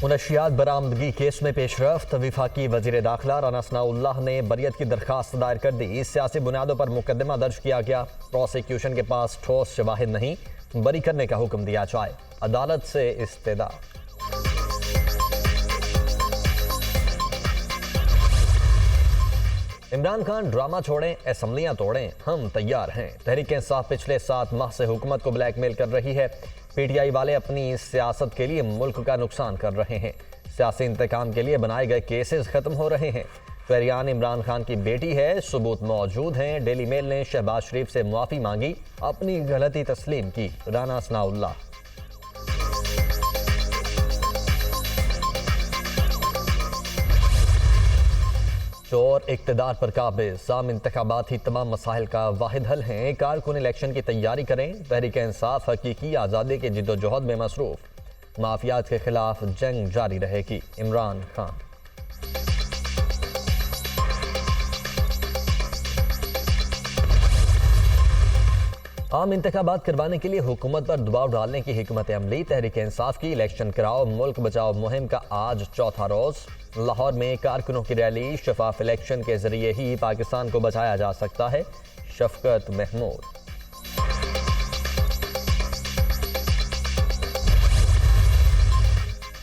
मुनशियात बरामदगी केस में पेशरफ्त। वफाकी वजीर दाखिला राना सनाउल्लाह ने बरियत की दरखास्त दायर कर दी। सियासी बुनियादों पर मुकदमा दर्ज किया गया। प्रोसिक्यूशन के पास ठोस शवाहिद नहीं, बरी करने का हुक्म दिया जाए। अदालत से इस्तेदा। इमरान खान ड्रामा छोड़ें, असम्बलियां तोड़ें, हम तैयार हैं। तहरीक इंसाफ पिछले 7 माह से हुकूमत को ब्लैकमेल कर रही है। पीटीआई वाले अपनी सियासत के लिए मुल्क का नुकसान कर रहे हैं। सियासी इंतकाम के लिए बनाए गए केसेस खत्म हो रहे हैं। फेरियान इमरान खान की बेटी है, सबूत मौजूद हैं। डेली मेल ने शहबाज शरीफ से मुआफी मांगी, अपनी गलती तस्लीम की। राना सनाउल्लाह। चोर इक्तदार पर काबिज। आम इंतखाबात ही तमाम मसाइल का वाहिद हल हैं। कारकुन इलेक्शन की तैयारी करें। तहरीक इंसाफ हकीकी आज़ादी के जिद्दोजहद में मसरूफ। माफियात के खिलाफ जंग जारी रहेगी। इमरान खान। आम इंतखाबात करवाने के लिए हुकूमत पर दबाव डालने की हिकमत अमली। तहरीक इंसाफ की इलेक्शन कराओ, मुल्क बचाओ मुहिम का आज चौथा रोज। लाहौर में कारकुनों की रैली। शफाफ इलेक्शन के जरिए ही पाकिस्तान को बचाया जा सकता है। शफकत महमूद।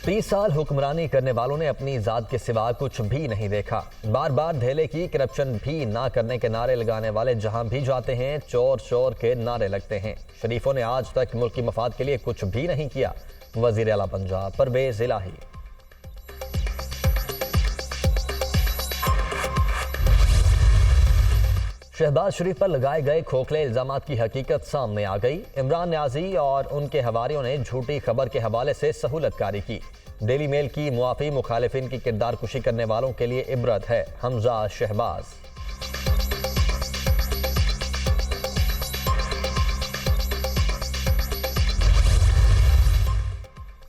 30 साल हुक्मरानी करने वालों ने अपनी जात के सिवा कुछ भी नहीं देखा। बार बार धेले की, करप्शन भी ना करने के नारे लगाने वाले जहां भी जाते हैं, चोर चोर के नारे लगते हैं। शरीफों ने आज तक मुल्की मफाद के लिए कुछ भी नहीं किया। वजीर आला पंजाब परवेज इलाही। शहबाज शरीफ पर लगाए गए खोखले इल्जामात की हकीकत सामने आ गई। इमरान न्याजी और उनके हवारियों ने झूठी खबर के हवाले से सहूलतकारी की। डेली मेल की मुआफी मुखालिफिन की किरदार कुशी करने वालों के लिए इबरत है। हमजा शहबाज।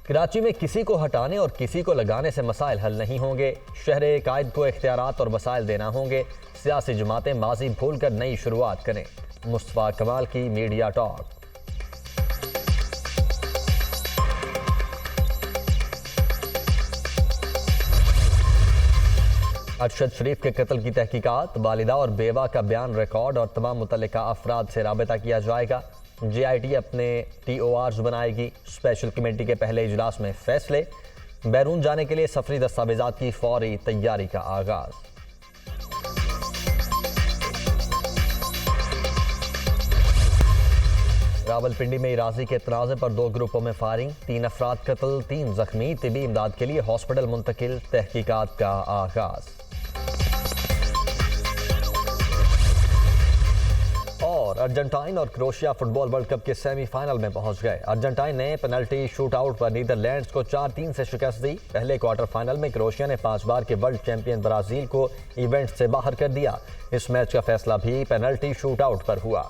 कराची में किसी को हटाने और किसी को लगाने से मसाइल हल नहीं होंगे। शहर कायद को इख्तियारात और वसाइल देना होंगे। सियासी जमातें माजी भूल कर नई शुरुआत करें। मुस्तफा कमाल की मीडिया टॉक। अरशद शरीफ के कत्ल की तहकीकात। वालिदा और बेवा का बयान रिकॉर्ड और तमाम मुतल्लिका अफराद से राबता किया जाएगा। JIT अपने TORs बनाएगी। स्पेशल कमेटी के पहले इजलास में फैसले। बैरून जाने के लिए सफरी दस्तावेजात की फौरी तैयारी का आगाज। रावलपिंडी में इराजी के तनाज़े पर 2 ग्रुपों में फायरिंग। 3 अफराद कत्ल, 3 जख्मी। तिबी इमदाद के लिए हॉस्पिटल मुंतकिल। तहकीकात का आगाज। और अर्जेंटाइन और क्रोएशिया फुटबॉल वर्ल्ड कप के सेमीफाइनल में पहुंच गए। अर्जेंटाइन ने पेनल्टी शूटआउट पर नीदरलैंड्स को 4-3 से शिकस्त दी। पहले क्वार्टर फाइनल में क्रोएशिया ने 5 बार के वर्ल्ड चैंपियन ब्राजील को इवेंट से बाहर कर दिया। इस मैच का फैसला भी पेनल्टी शूटआउट पर हुआ।